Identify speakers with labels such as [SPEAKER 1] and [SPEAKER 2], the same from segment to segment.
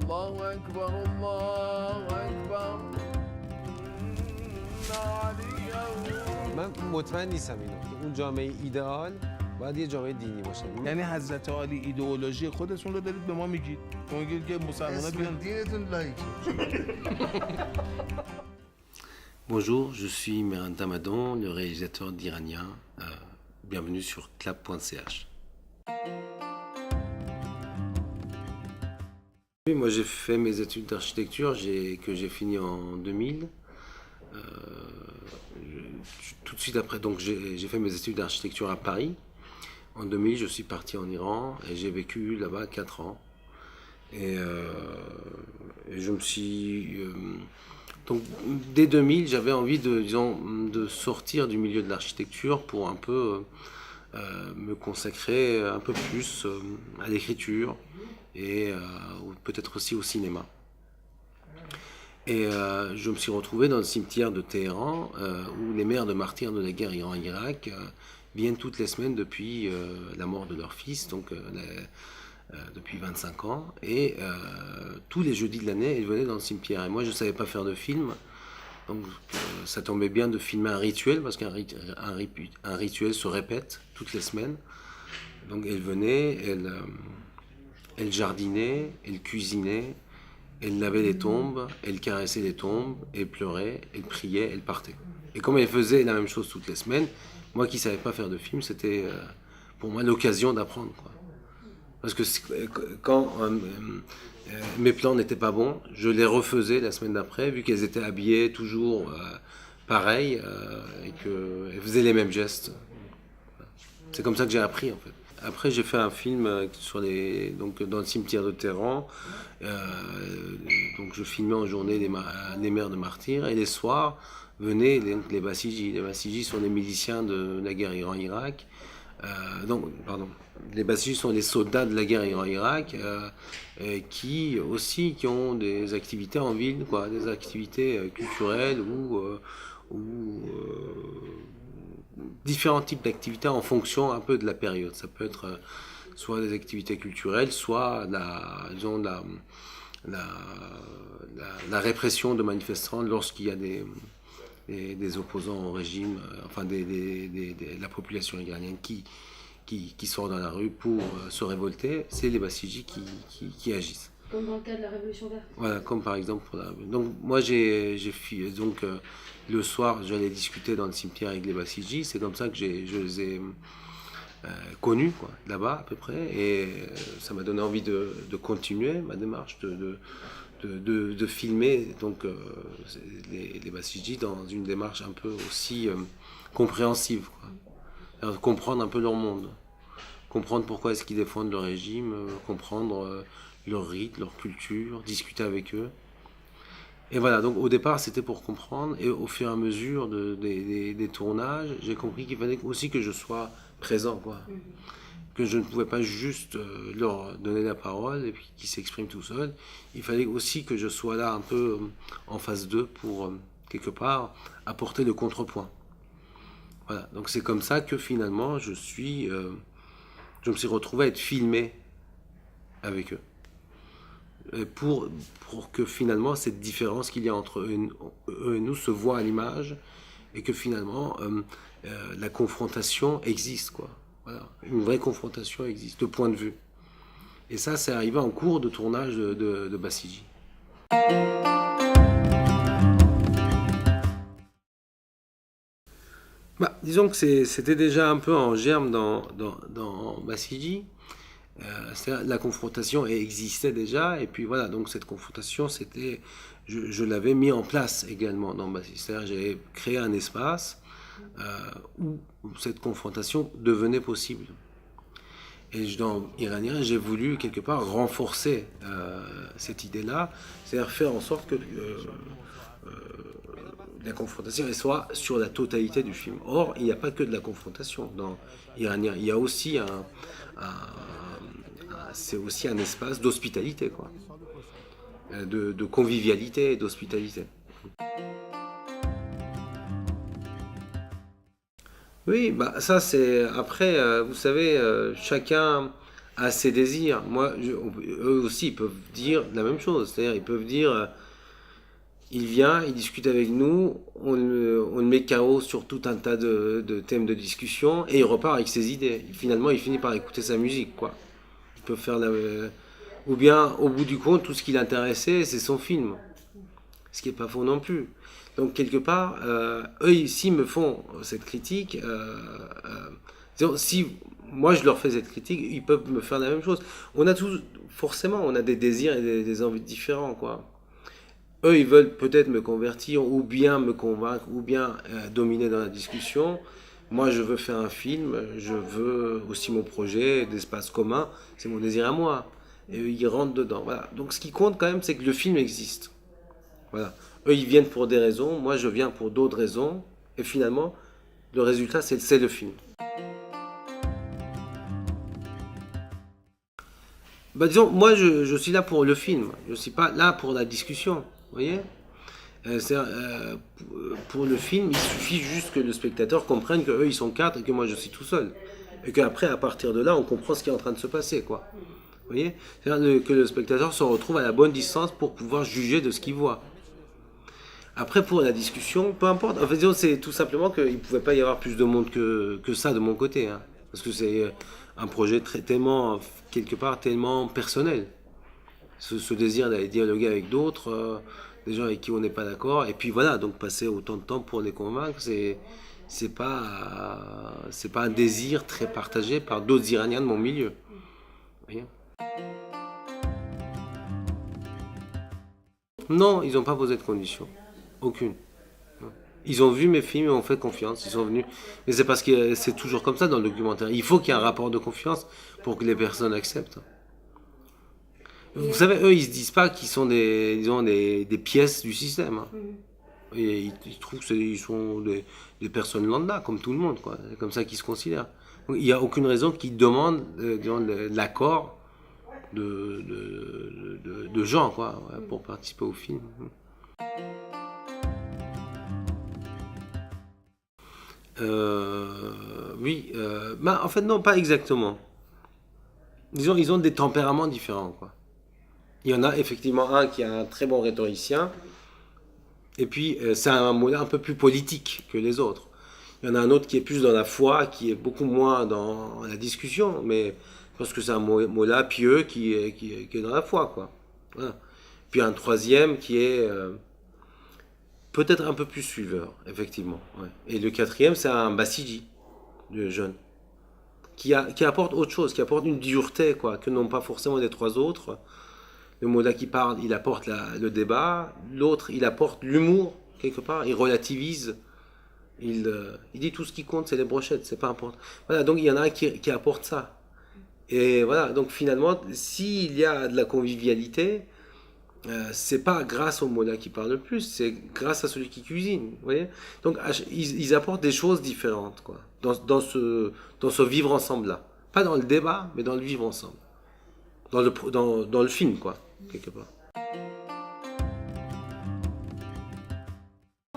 [SPEAKER 1] الله أكبر الله أكبر
[SPEAKER 2] من مطمئن نیستم اینو که اون جامعه ایدئال باید یه جامعه دینی باشه.
[SPEAKER 3] یعنی حضرت علی ایدئولوژی خودتون رو دارید به ما میگید میگید که مسلمان‌ها بیان
[SPEAKER 1] دینتون لایکه.
[SPEAKER 4] Bonjour, je suis Mehran Tamadan, le réalisateur d'Iranien. Bienvenue sur clap.ch. Oui, moi j'ai fait mes études d'architecture que j'ai fini en 2000. Tout de suite après, donc j'ai fait mes études d'architecture à Paris. En 2000, je suis parti en Iran et j'ai vécu là-bas 4 ans. Et je me suis... donc dès 2000, j'avais envie de sortir du milieu de l'architecture pour un peu me consacrer un peu plus à l'écriture et peut-être aussi au cinéma. Et je me suis retrouvé dans le cimetière de Téhéran où les mères de martyrs de la guerre Iran-Irak viennent toutes les semaines depuis la mort de leur fils, donc depuis 25 ans, et tous les jeudis de l'année, ils venaient dans le cimetière. Et moi, je ne savais pas faire de film, donc ça tombait bien de filmer un rituel, parce qu'un rituel se répète toutes les semaines. Donc elle venait, elle jardinait, elle cuisinait, elle lavait les tombes, elle caressait les tombes, elle pleurait, elle priait, elle partait. Et comme elle faisait la même chose toutes les semaines, moi qui ne savais pas faire de film, c'était pour moi l'occasion d'apprendre, quoi. Parce que quand mes plans n'étaient pas bons, je les refaisais la semaine d'après, vu qu'elles étaient habillées toujours pareil et qu'elles faisaient les mêmes gestes. C'est comme ça que j'ai appris, en fait. Après, j'ai fait un film donc, dans le cimetière de Téhéran. Donc, je filmais en journée les mères de martyrs et les soirs venaient les Basiji. Les Basiji sont les miliciens de la guerre Iran-Irak. Les Basiji sont les soldats de la guerre Iran-Irak qui ont des activités en ville, quoi, des activités culturelles ou différents types d'activités en fonction un peu de la période. Ça peut être soit des activités culturelles, soit la répression de manifestants lorsqu'il y a des opposants au régime, enfin la population iranienne qui sort dans la rue pour se révolter. C'est les Basiji qui agissent.
[SPEAKER 5] Comme dans le cas de la Révolution verte.
[SPEAKER 4] Voilà, comme par exemple pour la... Donc moi le soir j'allais discuter dans le cimetière avec les Basiji, c'est comme ça que je les ai connus, quoi, là-bas à peu près, et ça m'a donné envie de continuer ma démarche, de filmer donc les Basiji dans une démarche un peu aussi compréhensive, quoi. Alors, comprendre un peu leur monde, comprendre pourquoi est-ce qu'ils défendent le régime, comprendre leur rite, leur culture, discuter avec eux. Et voilà, donc au départ c'était pour comprendre, et au fur et à mesure des tournages, j'ai compris qu'il fallait aussi que je sois présent, quoi. Que je ne pouvais pas juste leur donner la parole et puis qu'ils s'expriment tout seuls. Il fallait aussi que je sois là un peu en face d'eux pour, quelque part, apporter le contrepoint. Voilà, donc c'est comme ça que finalement je me suis retrouvé à être filmé avec eux. Pour que finalement cette différence qu'il y a entre eux et nous se voit à l'image et que finalement la confrontation existe, quoi. Voilà, une vraie confrontation existe de point de vue. Et ça, c'est arrivé en cours de tournage de Basiji. Disons que c'était déjà un peu en germe dans Basiji. La confrontation existait déjà, et puis voilà, donc cette confrontation, je l'avais mis en place également dans Basiji. C'est-à-dire j'avais créé un espace où cette confrontation devenait possible. Et dans Iranien, j'ai voulu quelque part renforcer cette idée-là, c'est-à-dire faire en sorte que la confrontation soit sur la totalité du film. Or, il n'y a pas que de la confrontation dans Iranien, il y a aussi c'est aussi un espace d'hospitalité, quoi, de convivialité et d'hospitalité. Oui, ça c'est... Après, vous savez, chacun à ses désirs. Moi, eux aussi, ils peuvent dire la même chose. C'est-à-dire, ils peuvent dire, il vient, il discute avec nous, on le met KO sur tout un tas de thèmes de discussion, et il repart avec ses idées. Finalement, il finit par écouter sa musique, quoi. Il peut faire ou bien, au bout du compte, tout ce qui l'intéressait, c'est son film. Ce qui n'est pas faux non plus. Donc, quelque part, eux, s'ils me font cette critique, si moi je leur fais cette critique, ils peuvent me faire la même chose. On a tous, forcément, on a des désirs et des envies différents, quoi. Eux, ils veulent peut-être me convertir, ou bien me convaincre, ou bien dominer dans la discussion. Moi, je veux faire un film, je veux aussi mon projet d'espace commun, c'est mon désir à moi. Et eux, ils rentrent dedans. Voilà. Donc, ce qui compte quand même, c'est que le film existe. Voilà. Eux, ils viennent pour des raisons, moi, je viens pour d'autres raisons. Et finalement, le résultat, c'est le film. Bah, disons, moi, je suis là pour le film. Je ne suis pas là pour la discussion. Vous voyez, pour le film, il suffit juste que le spectateur comprenne qu'eux, ils sont 4 et que moi, je suis tout seul. Et qu'après, à partir de là, on comprend ce qui est en train de se passer, quoi. Vous voyez, c'est-à-dire que le spectateur se retrouve à la bonne distance pour pouvoir juger de ce qu'il voit. Après, pour la discussion, peu importe. En fait, disons, c'est tout simplement qu'il ne pouvait pas y avoir plus de monde que ça de mon côté. Hein. Parce que c'est un projet tellement, quelque part, tellement personnel. Ce désir d'aller dialoguer avec d'autres, des gens avec qui on n'est pas d'accord. Et puis voilà, donc passer autant de temps pour les convaincre, c'est pas un désir très partagé par d'autres Iraniens de mon milieu. Vous voyez ? Non, ils n'ont pas posé de conditions. Aucune. Ils ont vu mes films, ils m'ont fait confiance, ils sont venus. Mais c'est parce que c'est toujours comme ça dans le documentaire. Il faut qu'il y ait un rapport de confiance pour que les personnes acceptent. Vous savez, eux, ils se disent pas qu'ils sont des pièces du système. Hein. Et ils trouvent qu'ils sont des personnes lambda, comme tout le monde, quoi. C'est comme ça qu'ils se considèrent. Donc, il n'y a aucune raison qu'ils demandent l'accord de gens, quoi, pour participer au film. Oui, en fait, non, pas exactement. Disons, ils ont des tempéraments différents, quoi. Il y en a effectivement un qui est un très bon rhétoricien, et puis c'est un Molla un peu plus politique que les autres. Il y en a un autre qui est plus dans la foi, qui est beaucoup moins dans la discussion, mais parce que c'est un Molla pieux qui est dans la foi, quoi. Voilà. Puis un troisième qui est peut-être un peu plus suiveur, effectivement. Ouais. Et le quatrième, c'est un Basiji, le jeune, qui apporte autre chose, qui apporte une dureté, quoi, que n'ont pas forcément les trois autres. Le Molla qui parle, il apporte le débat. L'autre, il apporte l'humour, quelque part. Il relativise. Il dit tout ce qui compte, c'est les brochettes, c'est pas important. Voilà, donc il y en a un qui apporte ça. Et voilà, donc finalement, s'il y a de la convivialité, c'est pas grâce au Molla qui parle le plus, c'est grâce à celui qui cuisine. Vous voyez, donc ils apportent des choses différentes, quoi, dans ce vivre ensemble-là. Pas dans le débat, mais dans le vivre ensemble. Dans le film, quoi, quelque part.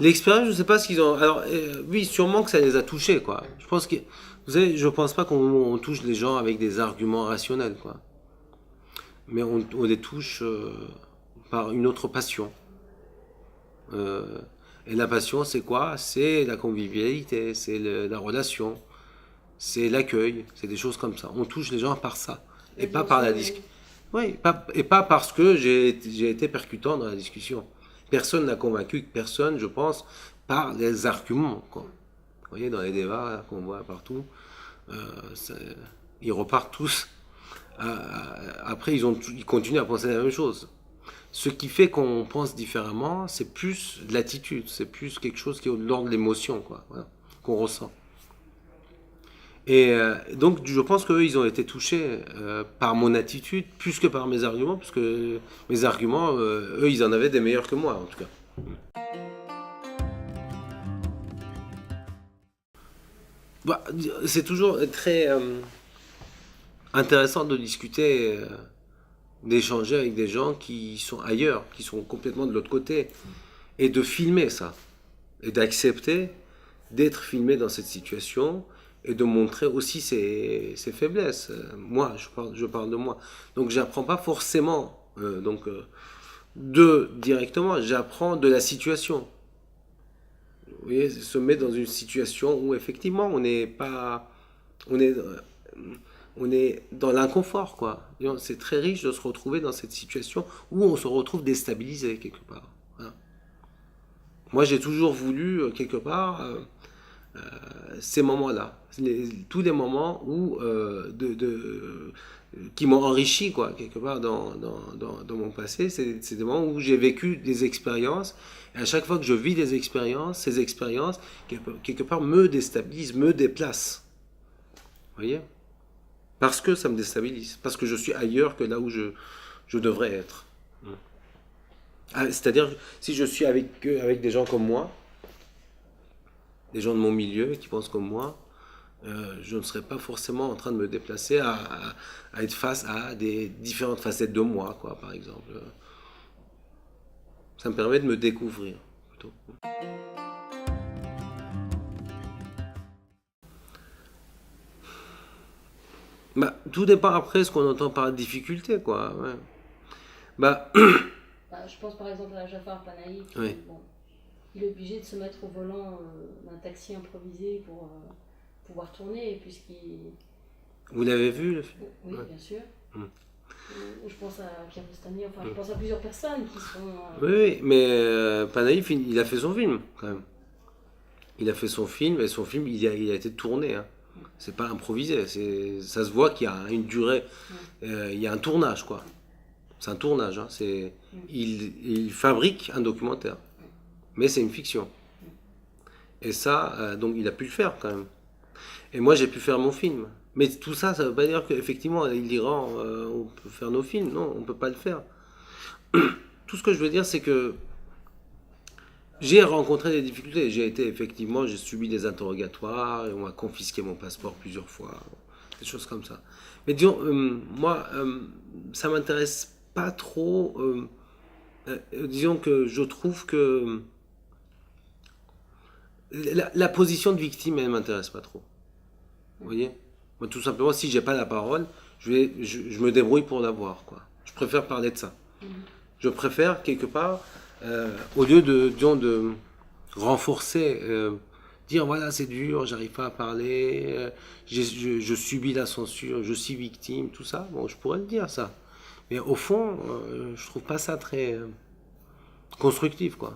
[SPEAKER 4] L'expérience, je ne sais pas ce qu'ils ont... Alors, oui, sûrement que ça les a touchés, quoi. Je pense que... Vous savez, je ne pense pas qu'on touche les gens avec des arguments rationnels, quoi. Mais on les touche par une autre passion. Et la passion, c'est quoi? C'est la convivialité, c'est la relation, c'est l'accueil, c'est des choses comme ça. On touche les gens par ça. Et pas par la discussion. Oui, et pas parce que j'ai été percutant dans la discussion. Personne n'a convaincu personne, je pense, par les arguments, quoi. Vous voyez, dans les débats là, qu'on voit partout, ils repartent tous. Après, ils continuent à penser la même chose. Ce qui fait qu'on pense différemment, c'est plus de l'attitude, c'est plus quelque chose qui est de l'ordre de l'émotion, quoi, voilà, qu'on ressent. Et donc, je pense qu'eux, ils ont été touchés par mon attitude plus que par mes arguments, parce que mes arguments, eux, ils en avaient des meilleurs que moi, en tout cas. Bah, c'est toujours très intéressant de discuter, d'échanger avec des gens qui sont ailleurs, qui sont complètement de l'autre côté, et de filmer ça, et d'accepter d'être filmé dans cette situation, et de montrer aussi ses faiblesses. Moi, je parle de moi. Donc j'apprends pas forcément directement, j'apprends de la situation. Vous voyez, se mettre dans une situation où effectivement on est dans l'inconfort, quoi. C'est très riche de se retrouver dans cette situation où on se retrouve déstabilisé quelque part. Voilà. Moi, j'ai toujours voulu quelque part ces moments-là, tous les moments où qui m'ont enrichi, quoi, quelque part dans mon passé. C'est des moments où j'ai vécu des expériences. Et à chaque fois que je vis des expériences, ces expériences, quelque part, me déstabilisent, me déplacent. Vous voyez? Parce que ça me déstabilise. Parce que je suis ailleurs que là où je devrais être. C'est-à-dire, si je suis avec des gens comme moi, des gens de mon milieu qui pensent comme moi, je ne serais pas forcément en train de me déplacer à être face à des différentes facettes de moi, quoi, par exemple. Ça me permet de me découvrir, plutôt. Bah, tout dépend après ce qu'on entend par difficulté, quoi. Ouais. Bah,
[SPEAKER 5] Je pense par exemple à Jafar Panahi, qui,
[SPEAKER 4] oui.
[SPEAKER 5] bon, il est obligé de se mettre au volant d'un taxi improvisé pour pouvoir tourner, puisqu'il...
[SPEAKER 4] Vous l'avez vu, le film?
[SPEAKER 5] Oui,
[SPEAKER 4] ouais.
[SPEAKER 5] bien sûr.
[SPEAKER 4] Mm.
[SPEAKER 5] Je pense à Kiarostami, enfin, je pense à plusieurs personnes qui sont...
[SPEAKER 4] Oui, mais Panahi, il a fait son film, quand même. Il a fait son film, et son film, il a été tourné. Hein. C'est pas improvisé. Ça se voit qu'il y a une durée, il y a un tournage, quoi. C'est un tournage. Hein. Il fabrique un documentaire. Mais c'est une fiction. Et ça, donc il a pu le faire, quand même. Et moi, j'ai pu faire mon film. Mais tout ça, ça veut pas dire qu'effectivement, l'Iran, on peut faire nos films. Non, on peut pas le faire. Tout ce que je veux dire, c'est que j'ai rencontré des difficultés. J'ai subi des interrogatoires, et on m'a confisqué mon passeport plusieurs fois, des choses comme ça. Mais disons, moi, ça m'intéresse pas trop. Disons que je trouve que la position de victime, elle m'intéresse pas trop. Vous voyez? Moi, tout simplement, si j'ai pas la parole, je me débrouille pour l'avoir, quoi. Je préfère parler de ça. Je préfère, quelque part, au lieu de renforcer, dire voilà, c'est dur, j'arrive pas à parler, je subis la censure, je suis victime, tout ça, bon, je pourrais le dire, ça. Mais au fond, je trouve pas ça très constructif, quoi.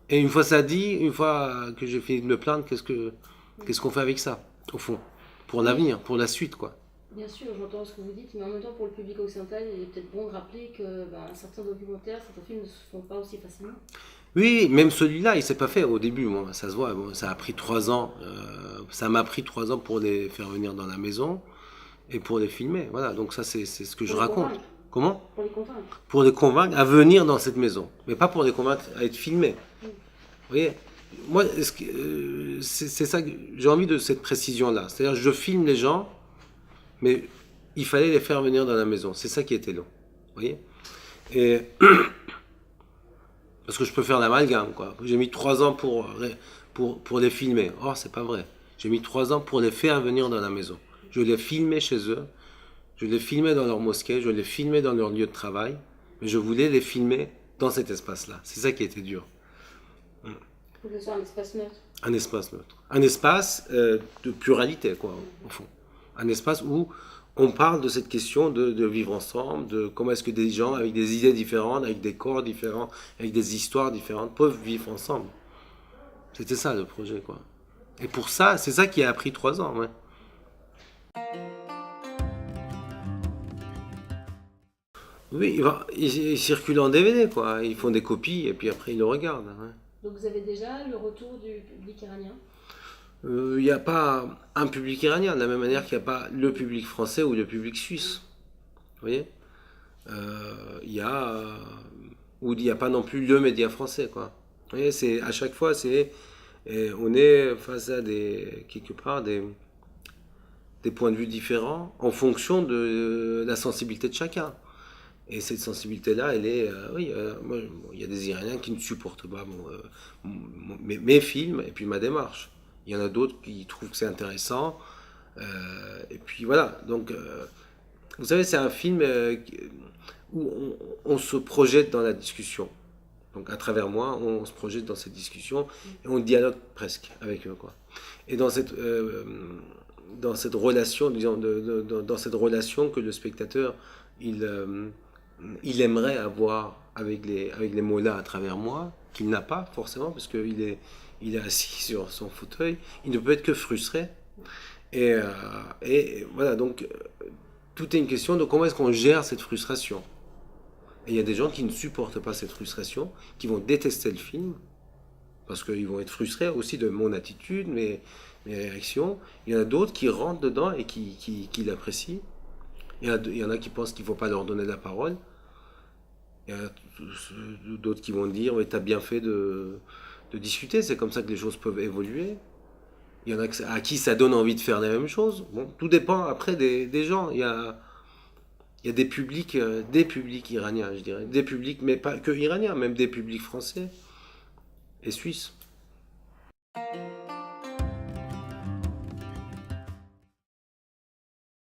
[SPEAKER 4] Et une fois ça dit, une fois que j'ai fini de me plaindre, qu'est-ce qu'on fait avec ça, au fond? Pour l'avenir, pour la suite, quoi.
[SPEAKER 5] Bien sûr, j'entends ce que vous dites, mais en même temps, pour le public occidental, il est peut-être bon de rappeler que certains documentaires, certains films ne se font pas aussi facilement.
[SPEAKER 4] Oui, même celui-là, il s'est pas fait au début, moi, ça se voit. Bon, ça a pris 3 ans. Ça m'a pris 3 ans pour les faire venir dans la maison et pour les filmer. Voilà, donc ça, c'est ce que je raconte.
[SPEAKER 5] Convaincre.
[SPEAKER 4] Comment?
[SPEAKER 5] Pour les convaincre.
[SPEAKER 4] Pour les convaincre à venir dans cette maison, mais pas pour les convaincre à être filmés. Vous voyez? Moi, c'est ça que j'ai envie de cette précision-là. C'est-à-dire, je filme les gens, mais il fallait les faire venir dans la maison. C'est ça qui était long. Vous voyez? Et parce que je peux faire l'amalgame, quoi. J'ai mis 3 ans pour les filmer. Oh, c'est pas vrai. J'ai mis 3 ans pour les faire venir dans la maison. Je les filmais chez eux. Je les filmais dans leur mosquée. Je les filmais dans leur lieu de travail. Mais je voulais les filmer dans cet espace-là. C'est ça qui était dur.
[SPEAKER 5] Il faut que ce soit un espace neutre.
[SPEAKER 4] Un espace neutre. Un espace de pluralité, quoi, au fond. Un espace où on parle de cette question de vivre ensemble, de comment est-ce que des gens avec des idées différentes, avec des corps différents, avec des histoires différentes, peuvent vivre ensemble. C'était ça le projet, quoi. Et pour ça, c'est ça qui a pris 3 ans, ouais. Oui, ils circulent en DVD, quoi. Ils font des copies et puis après ils le regardent. Ouais.
[SPEAKER 5] Donc vous avez déjà le retour du public iranien?
[SPEAKER 4] Il n'y a pas un public iranien, de la même manière qu'il n'y a pas le public français ou le public suisse. Vous voyez? Il n'y a pas non plus le média français, quoi. Vous voyez, à chaque fois, on est face à quelque part des points de vue différents en fonction de la sensibilité de chacun. Et cette sensibilité-là, elle est... moi, il y a des Iraniens qui ne supportent pas mes films et puis ma démarche. Il y en a d'autres qui trouvent que c'est intéressant. Et puis voilà, donc vous savez, c'est un film où on se projette dans la discussion. Donc à travers moi, on se projette dans cette discussion et on dialogue presque avec eux, quoi. Et dans cette relation, disons, dans cette relation que le spectateur, il aimerait avoir avec les mots-là à travers moi, qu'il n'a pas forcément, parce qu'il est assis sur son fauteuil, il ne peut être que frustré. Et voilà, donc tout est une question de comment est-ce qu'on gère cette frustration. Et il y a des gens qui ne supportent pas cette frustration, qui vont détester le film, parce qu'ils vont être frustrés aussi de mon attitude, mes réactions. Il y en a d'autres qui rentrent dedans et qui l'apprécient. Il y en a qui pensent qu'il ne faut pas leur donner la parole. Il y en a d'autres qui vont dire « tu as bien fait de discuter, c'est comme ça que les choses peuvent évoluer ». Il y en a à qui ça donne envie de faire la même chose. Bon, tout dépend après des gens. Il y a des publics iraniens, je dirais. Des publics, mais pas que iraniens, même des publics français et suisses.